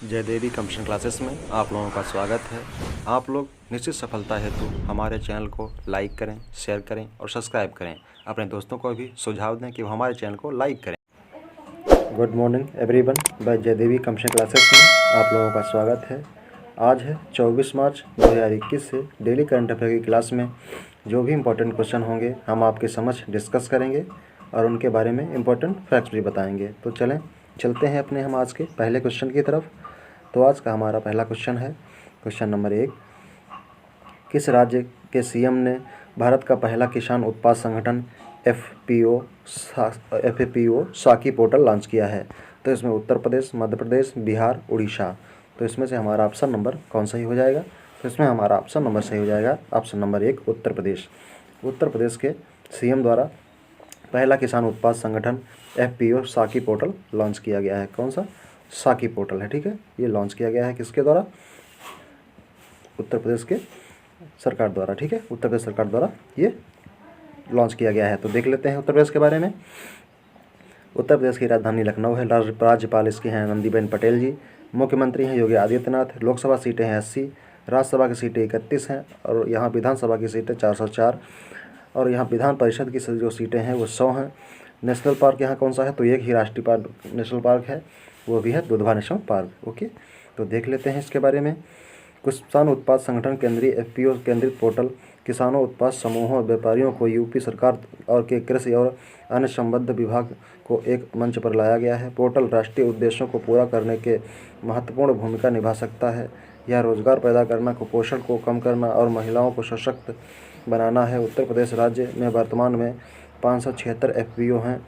Jaydevi computer classes में आप लोगों का स्वागत है। आप लोग निश्चित सफलता हेतु हमारे चैनल को लाइक करें, शेयर करें और सब्सक्राइब करें। अपने दोस्तों को भी सुझाव दें कि वो हमारे चैनल को लाइक करें। Good morning everyone, by Jaydevi computer classes में आप लोगों का स्वागत है। आज है 24 मार्च 2021 से डेली करंट अफेयर की क्लास में जो भी इम्पोर्टेंट क्वेश्चन होंगे हम आपके समक्ष डिस्कस करेंगे और उनके बारे में इम्पोर्टेंट फैक्ट्स भी बताएंगे। तो चलते हैं अपने हम आज के पहले क्वेश्चन की तरफ। तो आज का हमारा पहला क्वेश्चन है क्वेश्चन नंबर 1। किस राज्य के सीएम ने भारत का पहला किसान उत्पाद संगठन एफपीओ साकी पोर्टल लॉन्च किया है? तो इसमें उत्तर प्रदेश, मध्य प्रदेश, बिहार, उड़ीसा। तो इसमें से हमारा ऑप्शन नंबर कौन सही हो जाएगा? तो इसमें हमारा ऑप्शन नंबर सही हो जाएगा ऑप्शन नंबर 1 उत्तर प्रदेश। उत्तर प्रदेश के सीएम द्वारा पहला किसान उत्पाद संगठन एफपीओ साकी पोर्टल लॉन्च किया गया है। कौन सा? साकी पोर्टल है, ठीक है। ये लॉन्च किया गया है किसके द्वारा? उत्तर प्रदेश के सरकार द्वारा, ठीक है। उत्तर प्रदेश सरकार द्वारा ये लॉन्च किया गया है। तो देख लेते हैं उत्तर प्रदेश के बारे में। उत्तर प्रदेश की राजधानी लखनऊ है। राज्यपाल इसकी हैं आनंदीबेन पटेल जी। मुख्यमंत्री हैं योगी आदित्यनाथ। लोकसभा सीटें हैं 80, राज्यसभा की सीटें 31 हैं और यहाँ विधानसभा की सीटें 404 और यहाँ विधान परिषद की जो सीटें हैं वो 100 हैं। नेशनल पार्क यहाँ कौन सा है? तो एक ही राष्ट्रीय पार्क नेशनल पार्क है, वो भी है दुधवा नेशनल पार्क। ओके, तो देख लेते हैं इसके बारे में। किसान उत्पाद संगठन केंद्रीय एफपीओ केंद्रित पोर्टल किसानों, उत्पाद समूहों और व्यापारियों को यूपी सरकार और के कृषि और अन्य संबद्ध विभाग को एक मंच पर लाया गया है। पोर्टल राष्ट्रीय उद्देश्यों को पूरा करने के महत्वपूर्ण भूमिका निभा सकता है। यह रोजगार पैदा करना, कुपोषण को कम करना और महिलाओं को सशक्त बनाना है। उत्तर प्रदेश राज्य में वर्तमान में 576 एफपीओ हैं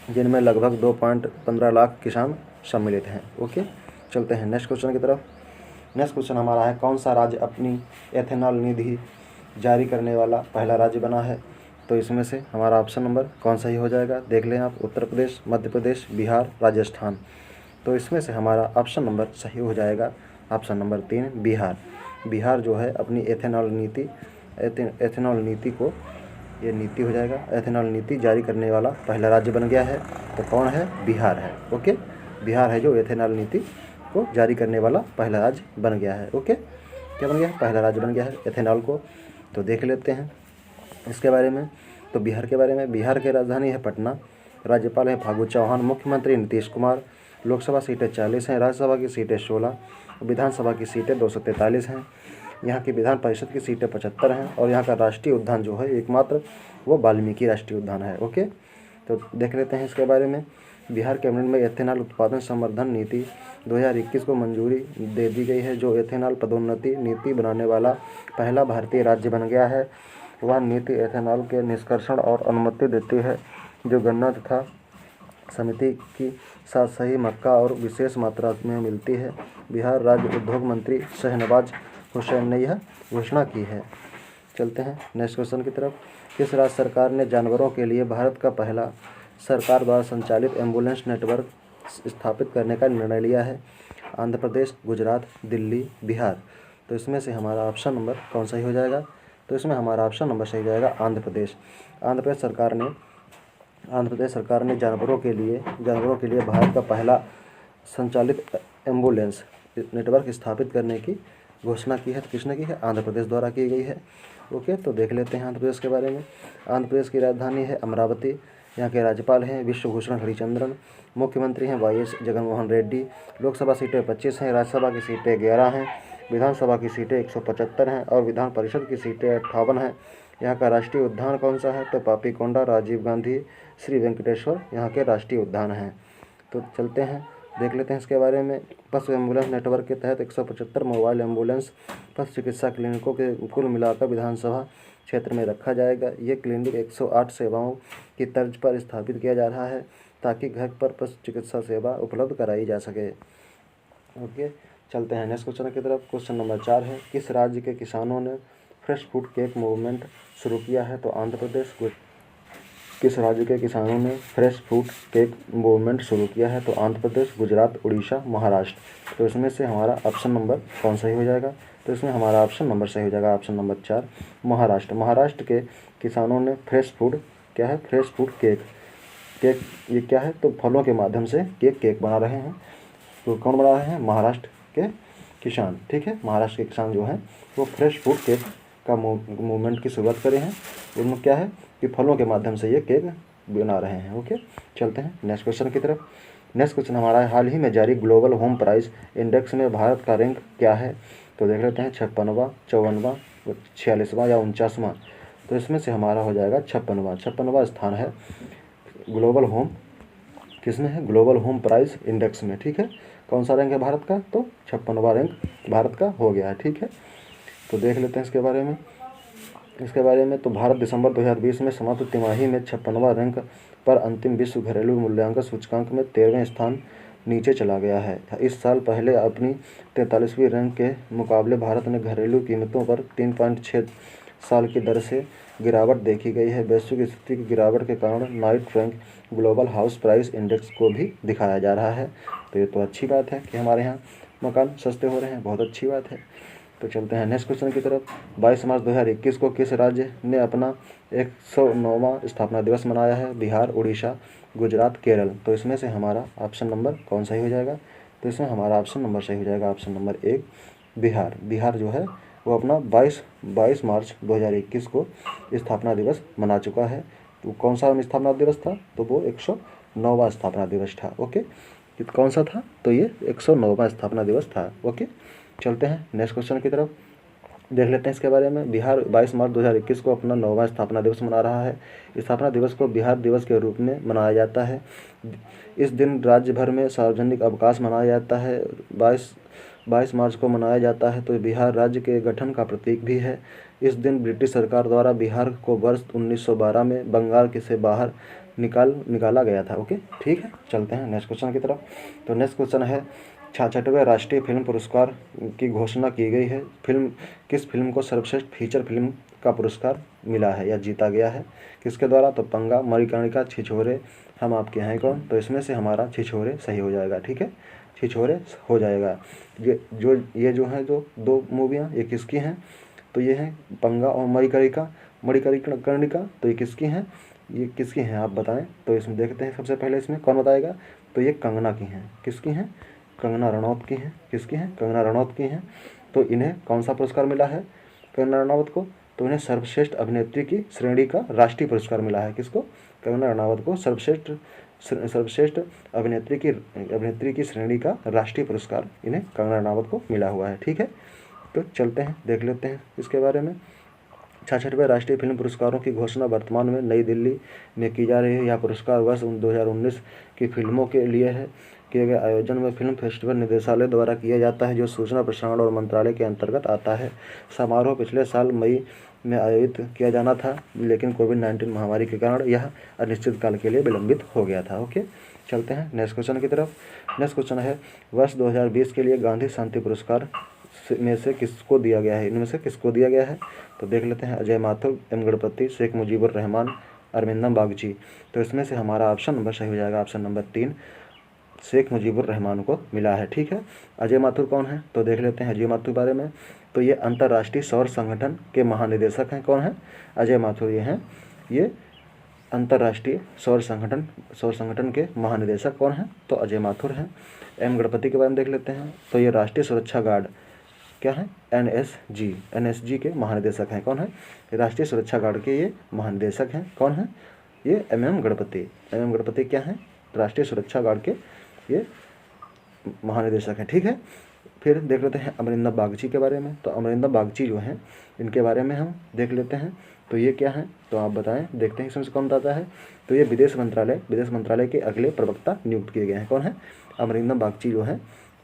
जिनमें लगभग 2.15 लाख किसान सम्मिलित हैं। ओके, चलते हैं नेक्स्ट क्वेश्चन की तरफ। नेक्स्ट क्वेश्चन हमारा है, कौन सा राज्य अपनी एथेनॉल निधि जारी करने वाला पहला राज्य बना है? तो इसमें से हमारा ऑप्शन नंबर कौन सा ही हो जाएगा? देख लें आप, उत्तर प्रदेश, मध्य प्रदेश, बिहार, राजस्थान। तो इसमें से हमारा ऑप्शन नंबर सही हो जाएगा ऑप्शन नंबर 3 बिहार। बिहार जो है अपनी एथेनॉल नीति को, ये नीति हो जाएगा, एथेनॉल नीति जारी करने वाला पहला राज्य बन गया है। तो कौन है? बिहार है। ओके, बिहार है जो एथेनॉल नीति को जारी करने वाला पहला राज्य बन गया है। ओके, क्या बन गया है? पहला राज्य बन गया है एथेनॉल को। तो देख लेते हैं इसके बारे में। तो बिहार के बारे में, बिहार की राजधानी है पटना। राज्यपाल है फागू चौहान। मुख्यमंत्री नीतीश कुमार। लोकसभा सीटें 40 हैं, राज्यसभा की सीटें 16, विधानसभा की सीटें 243 हैं। यहाँ की विधान परिषद की सीटें 75 हैं और यहाँ का राष्ट्रीय उद्यान जो है एकमात्र वो वाल्मीकि राष्ट्रीय उद्यान है। ओके, तो देख लेते हैं इसके बारे में। बिहार कैबिनेट में एथेनॉल उत्पादन संवर्धन नीति 2021 को मंजूरी दे दी गई है, जो एथेनॉल पदोन्नति नीति बनाने वाला पहला भारतीय राज्य बन गया है। वह नीति एथेनॉल के निष्कर्षण और अनुमति देती है जो गन्ना तथा समिति की साथ सही मक्का और विशेष मात्रा में मिलती है। बिहार राज्य उद्योग मंत्री शहनवाज हुसैन ने यह घोषणा की है। चलते हैं नेक्स्ट क्वेश्चन की तरफ। किस राज्य सरकार ने जानवरों के लिए भारत का पहला सरकार द्वारा संचालित एम्बुलेंस नेटवर्क स्थापित करने का निर्णय लिया है? आंध्र प्रदेश, गुजरात, दिल्ली, बिहार। तो इसमें से हमारा ऑप्शन नंबर कौन सा ही हो जाएगा? तो इसमें हमारा ऑप्शन नंबर सही हो जाएगा आंध्र प्रदेश। आंध्र प्रदेश सरकार ने जानवरों के लिए भारत का पहला संचालित एम्बुलेंस नेटवर्क स्थापित करने की घोषणा की है। तो किसने की है? आंध्र प्रदेश द्वारा की गई है। ओके, तो देख लेते हैं आंध्र प्रदेश के बारे में। आंध्र प्रदेश की राजधानी है अमरावती। यहाँ के राज्यपाल हैं विश्वभूषण हरिचंद्रन। मुख्यमंत्री हैं वाईएस जगनमोहन रेड्डी। लोकसभा सीटें 25 हैं, राज्यसभा की सीटें 11 हैं, विधानसभा की सीटें 175 हैं और विधान परिषद की सीटें 58 हैं। यहाँ का राष्ट्रीय उद्यान कौन सा है? तो पापीकोंडा, राजीव गांधी, श्री वेंकटेश्वर यहाँ के राष्ट्रीय उद्यान हैं। तो चलते हैं देख लेते हैं इसके बारे में। पशु एम्बुलेंस नेटवर्क के तहत 175 मोबाइल एम्बुलेंस पशु चिकित्सा क्लिनिकों के कुल मिलाकर विधानसभा क्षेत्र में रखा जाएगा। ये क्लिनिक 108 सेवाओं की तर्ज पर स्थापित किया जा रहा है ताकि घर पर पशु चिकित्सा सेवा उपलब्ध कराई जा सके। ओके, चलते हैं नेक्स्ट क्वेश्चन की तरफ। क्वेश्चन नंबर 4 है, किस राज्य के किसानों ने फ्रेश फूड केक मूवमेंट शुरू किया है? तो आंध्र प्रदेश। किस राज्य के किसानों ने फ्रेश फूड केक मूवमेंट शुरू किया है? तो आंध्र प्रदेश, गुजरात, उड़ीसा, महाराष्ट्र। तो इसमें से हमारा ऑप्शन नंबर कौन सही हो जाएगा? तो इसमें हमारा ऑप्शन नंबर सही हो जाएगा ऑप्शन नंबर 4 महाराष्ट्र। महाराष्ट्र के किसानों ने फ्रेश फूड, क्या है? फ्रेश फूड केक, ये क्या है? तो फलों के माध्यम से केक बना रहे हैं। इसको कौन बना रहे हैं? महाराष्ट्र के किसान, ठीक है। महाराष्ट्र के किसान जो हैं वो फ्रेश फूड केक का मूवमेंट की शुरुआत करे हैं। उनमें क्या है कि फलों के माध्यम से ये केक बना रहे हैं। ओके, चलते हैं नेक्स्ट क्वेश्चन की तरफ। नेक्स्ट क्वेश्चन हमारा है, हाल ही में जारी ग्लोबल होम प्राइस इंडेक्स में भारत का रैंक क्या है? तो देख लेते हैं 56वां, 54वां, 46वां या 49वां। तो इसमें से हमारा हो जाएगा 56वां स्थान है ग्लोबल होम, किसमें है? ग्लोबल होम प्राइस इंडेक्स में, ठीक है। कौन सा रैंक है भारत का? तो 56वां रैंक भारत का हो गया है, ठीक है। तो देख लेते हैं इसके बारे में। तो भारत दिसंबर 2020 में समाप्त तिमाही में 56वां रैंक पर अंतिम विश्व घरेलू मूल्यांकन सूचकांक में 13वें स्थान नीचे चला गया है। इस साल पहले अपनी 43वीं रैंक के मुकाबले भारत ने घरेलू कीमतों पर 3.6 साल की दर से गिरावट देखी गई है। वैश्विक स्थिति की गिरावट के कारण night rank global house price index को भी दिखाया जा रहा है। तो ये तो अच्छी बात है कि हमारे यहाँ मकान सस्ते हो रहे हैं, बहुत अच्छी बात है। तो चलते हैं नेक्स्ट क्वेश्चन की तरफ। 22 मार्च 2021 को किस राज्य ने अपना 109वां स्थापना दिवस मनाया है? बिहार, उड़ीसा, गुजरात, केरल। तो इसमें से हमारा ऑप्शन नंबर कौन सही हो जाएगा? तो इसमें हमारा ऑप्शन नंबर सही हो जाएगा, ऑप्शन नंबर 1 बिहार। बिहार जो है वो अपना 22 मार्च 2021 को स्थापना दिवस मना चुका है। तो कौन सा स्थापना दिवस था? तो वो 109वां स्थापना दिवस था। ओके, कौन सा था? तो ये 109वां स्थापना दिवस था। ओके, चलते हैं नेक्स्ट क्वेश्चन की तरफ, देख लेते हैं इसके बारे में। बिहार 22 मार्च 2021 को अपना 9वां स्थापना दिवस मना रहा है। स्थापना दिवस को बिहार दिवस के रूप में मनाया जाता है। इस दिन राज्य भर में सार्वजनिक अवकाश मनाया जाता है। 22 मार्च को मनाया जाता है। तो बिहार राज्य के गठन का प्रतीक भी है। इस दिन ब्रिटिश सरकार द्वारा बिहार को वर्ष 1912 में बंगाल के से बाहर निकाला गया था। ओके, ठीक है, चलते हैं नेक्स्ट क्वेश्चन की तरफ। तो नेक्स्ट क्वेश्चन है, 66वें राष्ट्रीय फिल्म पुरस्कार की घोषणा की गई है। किस फिल्म को सर्वश्रेष्ठ फीचर फिल्म का पुरस्कार मिला है या जीता गया है? किसके द्वारा? तो पंगा, मणिकर्णिका, छिछोरे, हम आपके हैं कौन। तो इसमें से हमारा छिछोरे सही हो जाएगा, ठीक है, छिछोरे हो जाएगा। ये जो है जो दो मूवियाँ ये किसकी हैं? तो ये हैं पंगा और मणिकर्णिका। तो ये किसकी हैं? ये किसकी हैं आप बताएं। तो इसमें देखते हैं, सबसे पहले इसमें कौन बताएगा? तो ये कंगना की हैं। किसकी हैं? कंगना रनौत की हैं। किसकी हैं? कंगना रनौत की हैं। तो इन्हें कौन सा पुरस्कार मिला है कंगना रनौत को? तो इन्हें सर्वश्रेष्ठ अभिनेत्री की श्रेणी का राष्ट्रीय पुरस्कार मिला है। किसको? कंगना रनौत को सर्वश्रेष्ठ अभिनेत्री की श्रेणी का राष्ट्रीय पुरस्कार इन्हें कंगना रनौत को मिला हुआ है, ठीक है। तो चलते हैं, देख लेते हैं इसके बारे में। 66वें राष्ट्रीय फिल्म पुरस्कारों की घोषणा वर्तमान में नई दिल्ली में की जा रही है। यह पुरस्कार वर्ष 2019 की फिल्मों के लिए है। किए गए आयोजन में फिल्म फेस्टिवल निदेशालय द्वारा किया जाता है, जो सूचना प्रसारण और मंत्रालय के अंतर्गत आता है। समारोह पिछले साल मई में आयोजित किया जाना था, लेकिन कोविड-19 महामारी के कारण यह अनिश्चित काल के लिए विलंबित हो गया था। ओके, चलते हैं नेक्स्ट क्वेश्चन की तरफ। नेक्स्ट क्वेश्चन है, वर्ष 2020 के लिए गांधी शांति पुरस्कार में से किसको दिया गया है? इनमें से किसको दिया गया है? तो देख लेते हैं, अजय माथुर, एम गणपति, शेख मुजीबुर रहमान, अरविंदम बागची। तो इसमें से हमारा ऑप्शन नंबर सही हो जाएगा, ऑप्शन नंबर 3 शेख मुजीबुर रहमान को मिला है, ठीक है। अजय माथुर कौन है? तो देख लेते हैं अजय माथुर बारे में। तो ये अंतर्राष्ट्रीय सौर संगठन के महानिदेशक हैं। कौन है? अजय माथुर ये हैं। ये अंतर्राष्ट्रीय सौर संगठन के महानिदेशक कौन हैं? तो अजय माथुर हैं। एम गणपति के बारे में देख लेते हैं। तो ये राष्ट्रीय सुरक्षा गार्ड क्या है? एनएसजी के महानिदेशक हैं। कौन है? राष्ट्रीय सुरक्षा गार्ड के ये महानिदेशक हैं। कौन है? ये एम गणपति क्या हैं? राष्ट्रीय सुरक्षा गार्ड के ये महानिदेशक हैं, ठीक है। फिर देख लेते हैं अमरिंदर बागची के बारे में। तो अमरिंदर बागची जो हैं इनके बारे में हम देख लेते हैं। तो ये क्या हैं? तो आप बताएं, देखते हैं इसमें से कौन बताता है। तो ये विदेश मंत्रालय के अगले प्रवक्ता नियुक्त किए गए हैं। कौन है? अमरिंदर बागची जो हैं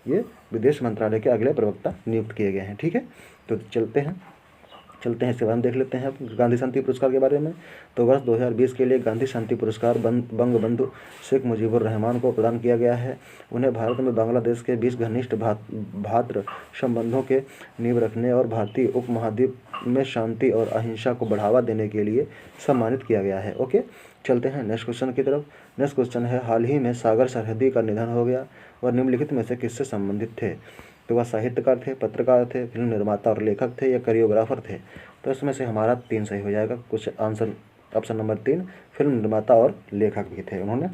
ये विदेश मंत्रालय के अगले प्रवक्ता नियुक्त किए गए हैं, ठीक है। तो चलते हैं इसके बाद देख लेते हैं गांधी शांति पुरस्कार के बारे में। तो वर्ष 2020 के लिए गांधी शांति पुरस्कार बंगबंधु शेख मुजीबुर रहमान को प्रदान किया गया है। उन्हें भारत में बांग्लादेश के बीच घनिष्ठ भातृ संबंधों के नींव रखने और भारतीय उपमहाद्वीप में शांति और अहिंसा को बढ़ावा देने के लिए सम्मानित किया गया है। ओके, चलते हैं नेक्स्ट क्वेश्चन की तरफ। नेक्स्ट क्वेश्चन है, हाल ही में सागर सरहदी का निधन हो गया। वह निम्नलिखित में से किससे संबंधित थे? तो वह साहित्यकार थे, पत्रकार थे, फिल्म निर्माता और लेखक थे या कोरियोग्राफर थे? तो इसमें से हमारा 3 सही हो जाएगा। कुछ आंसर ऑप्शन नंबर 3 फिल्म निर्माता और लेखक भी थे, उन्होंने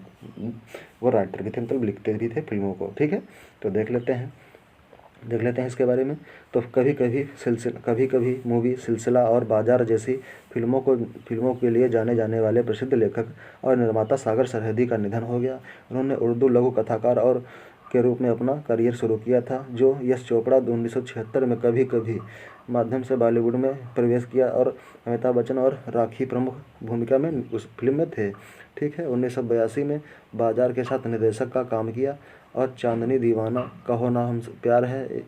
वो राइटर भी थे, मतलब लिखते भी थे फिल्मों को। ठीक है, तो देख लेते हैं इसके बारे में। तो कभी कभी मूवी, सिलसिला और बाजार जैसी फिल्मों के लिए जाने जाने वाले प्रसिद्ध लेखक और निर्माता सागर सरहदी का निधन हो गया। उन्होंने उर्दू लघु कथाकार और के रूप में अपना करियर शुरू किया था, जो यश चोपड़ा 1976 में कभी कभी माध्यम से बॉलीवुड में प्रवेश किया और अमिताभ बच्चन और राखी प्रमुख भूमिका में उस फिल्म में थे। ठीक है, 1982 में बाजार के साथ निर्देशक का काम किया और चांदनी दीवाना, कहो ना हम प्यार है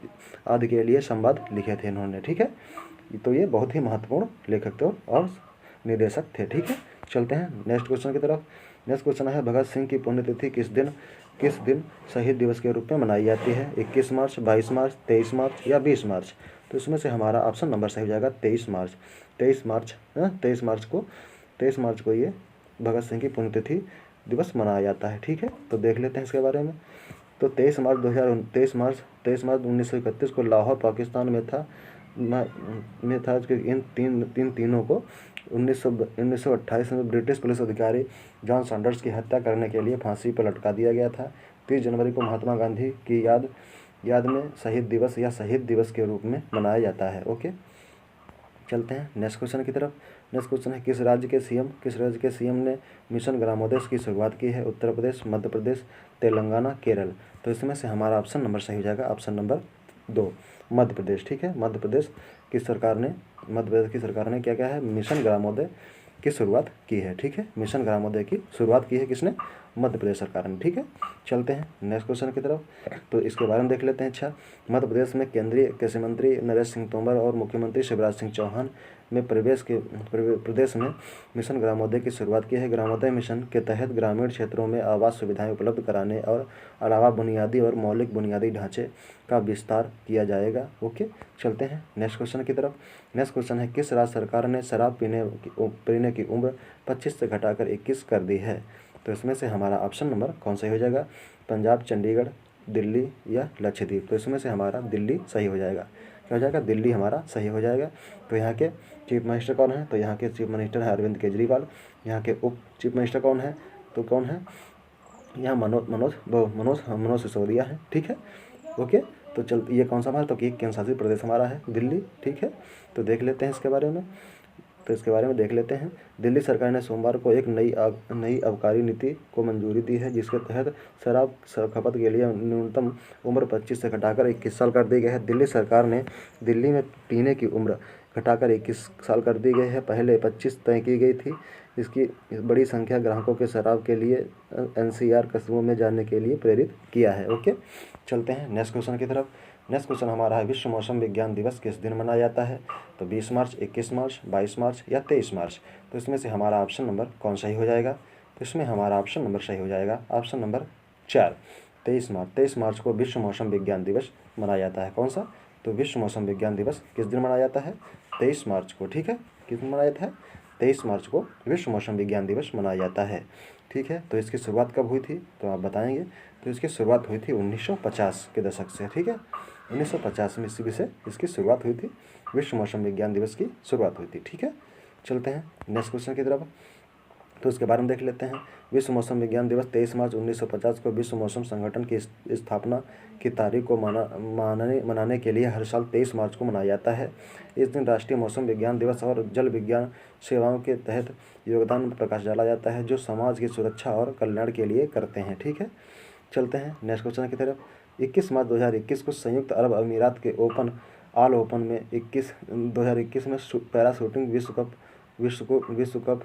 आदि के लिए संवाद लिखे थे इन्होंने। ठीक है, तो ये बहुत ही महत्वपूर्ण लेखक थे और निर्देशक थे। ठीक है, चलते हैं नेक्स्ट क्वेश्चन की तरफ। नेक्स्ट क्वेश्चन है, भगत सिंह की पुण्यतिथि किस दिन शहीद दिवस के रूप में मनाई जाती है? 21 मार्च, 22 मार्च, 23 मार्च या 20 मार्च? तो इसमें से हमारा ऑप्शन नंबर सही हो जाएगा 23 मार्च। 23 मार्च को ये भगत सिंह की पुण्यतिथि दिवस मनाया जाता है। ठीक है, तो देख लेते हैं इसके बारे में। तो 23 मार्च 1931 को लाहौर पाकिस्तान में था कि इन तीनों को 1928 में ब्रिटिश पुलिस अधिकारी जॉन सैंडर्स की हत्या करने के लिए फांसी पर लटका दिया गया था। 30 जनवरी को महात्मा गांधी की याद में शहीद दिवस या शहीद दिवस के रूप में मनाया जाता है। ओके, चलते हैं नेक्स्ट क्वेश्चन की तरफ। नेक्स्ट क्वेश्चन है, किस राज्य के सीएम ने मिशन ग्रामोदय की शुरुआत की है? उत्तर प्रदेश, मध्य प्रदेश, तेलंगाना, केरल? तो इसमें से हमारा ऑप्शन नंबर सही हो जाएगा ऑप्शन नंबर 2 मध्य प्रदेश। ठीक है, मध्य प्रदेश की सरकार ने क्या है, मिशन ग्रामोदय की शुरुआत की है। ठीक है, मिशन ग्रामोदय की शुरुआत की है किसने? मध्य प्रदेश सरकार ने। ठीक है, चलते हैं नेक्स्ट क्वेश्चन की तरफ। तो इसके बारे में देख लेते हैं। अच्छा, मध्य प्रदेश में केंद्रीय कृषि मंत्री नरेंद्र सिंह तोमर और मुख्यमंत्री शिवराज सिंह चौहान में प्रदेश में मिशन ग्रामोदय की शुरुआत की है। ग्रामोदय मिशन के तहत ग्रामीण क्षेत्रों में आवास सुविधाएं उपलब्ध कराने और अलावा बुनियादी और मौलिक बुनियादी ढांचे का विस्तार किया जाएगा। ओके, चलते हैं नेक्स्ट क्वेश्चन की तरफ। नेक्स्ट क्वेश्चन है, किस राज्य सरकार ने शराब पीने की उम्र 25 से घटाकर 21 कर दी है? तो इसमें से हमारा ऑप्शन नंबर कौन सा हो जाएगा? पंजाब, चंडीगढ़, दिल्ली या लक्षद्वीप? तो इसमें से हमारा दिल्ली सही हो जाएगा। क्या हो जाएगा? दिल्ली हमारा सही हो जाएगा। तो यहाँ के चीफ मिनिस्टर कौन है? तो यहाँ के चीफ मिनिस्टर है अरविंद केजरीवाल। यहाँ के उप चीफ मिनिस्टर कौन है? तो कौन है? यहाँ मनोज सिसोदिया है। ठीक है, ओके, तो ये कौन सा हमारा? तो कि केंद्र शासित प्रदेश हमारा है दिल्ली। ठीक है, तो देख लेते हैं इसके बारे में। तो इसके बारे में देख लेते हैं। दिल्ली सरकार ने सोमवार को एक नई आबकारी नीति को मंजूरी दी है, जिसके तहत शराब खपत के लिए न्यूनतम उम्र 25 से घटाकर 21 साल कर दी गई है। दिल्ली सरकार ने दिल्ली में पीने की उम्र घटाकर 21 साल कर दी गई है। पहले 25 तय की गई थी। इसकी बड़ी संख्या ग्राहकों के शराब के लिए एनसीआर कस्बों में जाने के लिए प्रेरित किया है। ओके, चलते हैं नेक्स्ट क्वेश्चन की तरफ। नेक्स्ट क्वेश्चन हमारा है, विश्व मौसम विज्ञान दिवस किस दिन मनाया जाता है? तो 20 मार्च, 21 मार्च, 22 मार्च या 23 मार्च? तो इसमें से हमारा ऑप्शन नंबर कौन सही हो जाएगा? तो इसमें हमारा ऑप्शन नंबर सही हो जाएगा ऑप्शन नंबर 4 23 मार्च। 23 मार्च को विश्व मौसम विज्ञान दिवस मनाया जाता है। कौन सा? तो विश्व मौसम विज्ञान दिवस किस दिन मनाया जाता है? 23 मार्च को। ठीक है, किस दिन मनाया जाता है? 23 मार्च को विश्व मौसम विज्ञान दिवस मनाया जाता है। ठीक है, तो इसकी शुरुआत कब हुई थी? तो आप बताएंगे। तो इसकी शुरुआत हुई थी 1950 के दशक से। ठीक है, 1950 में ईस्वी से इसकी शुरुआत हुई थी, विश्व मौसम विज्ञान दिवस की शुरुआत हुई थी। ठीक है, चलते हैं नेक्स्ट क्वेश्चन की तरफ। तो इसके बारे में देख लेते हैं। विश्व मौसम विज्ञान दिवस 23 मार्च 1950 को विश्व मौसम संगठन की स्थापना की तारीख को मनाने के लिए हर साल 23 मार्च को मनाया जाता है। इस दिन राष्ट्रीय मौसम विज्ञान दिवस और जल विज्ञान सेवाओं के तहत योगदान पर प्रकाश डाला जाता है, जो समाज की सुरक्षा और कल्याण के लिए करते हैं। ठीक है, चलते हैं नेक्स्ट क्वेश्चन की तरफ। 21 मार्च 2021 को संयुक्त अरब अमीरात के ऑल ओपन में 2021 में पैरा शूटिंग विश्व कप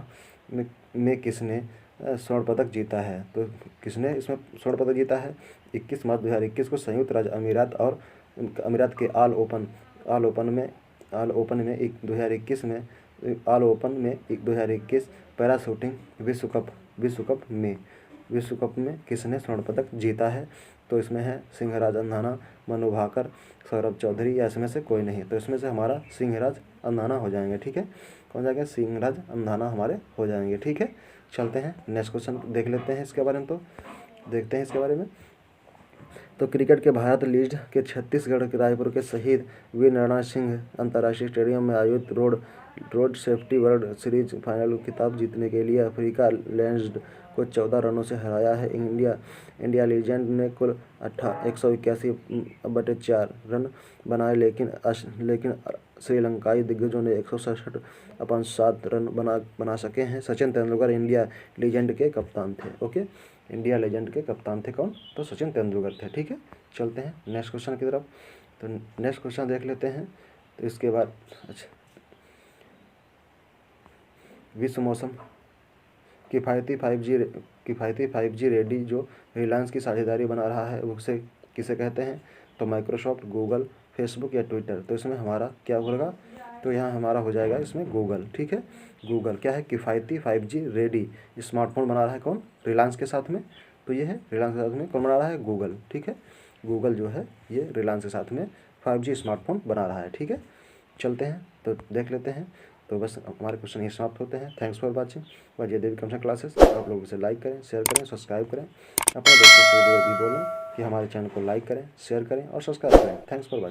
में किसने स्वर्ण पदक जीता है? तो किसने इसमें स्वर्ण पदक जीता है? 21 मार्च 2021 को संयुक्त राज्य अमीरात के ऑल ओपन में 2021 पैरा शूटिंग विश्व कप में किसने स्वर्ण पदक जीता है? तो इसमें है सिंहराज अंधाना, मनु भाकर, सौरभ चौधरी या इसमें से कोई नहीं। तो इसमें से हमारा सिंहराज अंधाना हो जाएंगे। ठीक है, कौन जाएगा? सिंहराज अंधाना हमारे हो जाएंगे। ठीक है, चलते हैं नेक्स्ट क्वेश्चन देख लेते हैं इसके बारे में। तो देखते हैं इसके बारे में। तो क्रिकेट के भारत लीज के छत्तीसगढ़ के रायपुर के शहीद वीर नारायण सिंह अंतर्राष्ट्रीय स्टेडियम में आयोजित road safety world series final खिताब जीतने के लिए अफ्रीका लैंड्स को 14 रनों से हराया है। इंडिया लीजेंड ने कुल 181/4 रन बनाए, लेकिन श्रीलंकाई दिग्गजों ने 167 रन बना सके हैं। सचिन तेंदुलकर इंडिया लीजेंड के कप्तान थे। ओके, इंडिया लेजेंड के कप्तान थे कौन? तो सचिन तेंदुलकर थे। ठीक है, चलते हैं नेक्स्ट क्वेश्चन की तरफ। तो नेक्स्ट क्वेश्चन देख लेते हैं। तो इसके बाद अच्छा, विश्व मौसम किफ़ायती 5G रेडी जो रिलायंस की साझेदारी बना रहा है उसे किसे कहते हैं? तो माइक्रोसॉफ्ट, गूगल, फेसबुक या ट्विटर। तो इसमें हमारा क्या होगा? तो यहाँ हमारा हो जाएगा इसमें गूगल। ठीक है, गूगल क्या है? किफ़ायती 5G रेडी स्मार्टफोन बना रहा है कौन? रिलायंस के साथ में। तो ये है रिलायंस के साथ में कौन बना रहा है? गूगल। ठीक है, गूगल जो है ये रिलायंस के साथ में 5G स्मार्टफोन बना रहा है। ठीक है, चलते हैं तो देख लेते हैं। तो बस हमारे क्वेश्चन यही समाप्त होते हैं। Thanks for watching Vijay Devi communication classes. आप लोग इसे लाइक करें, शेयर करें, सब्सक्राइब करें। अपने दोस्तों से भी बोलें कि हमारे चैनल को लाइक करें, शेयर करें और सब्सक्राइब करें। Thanks for watching.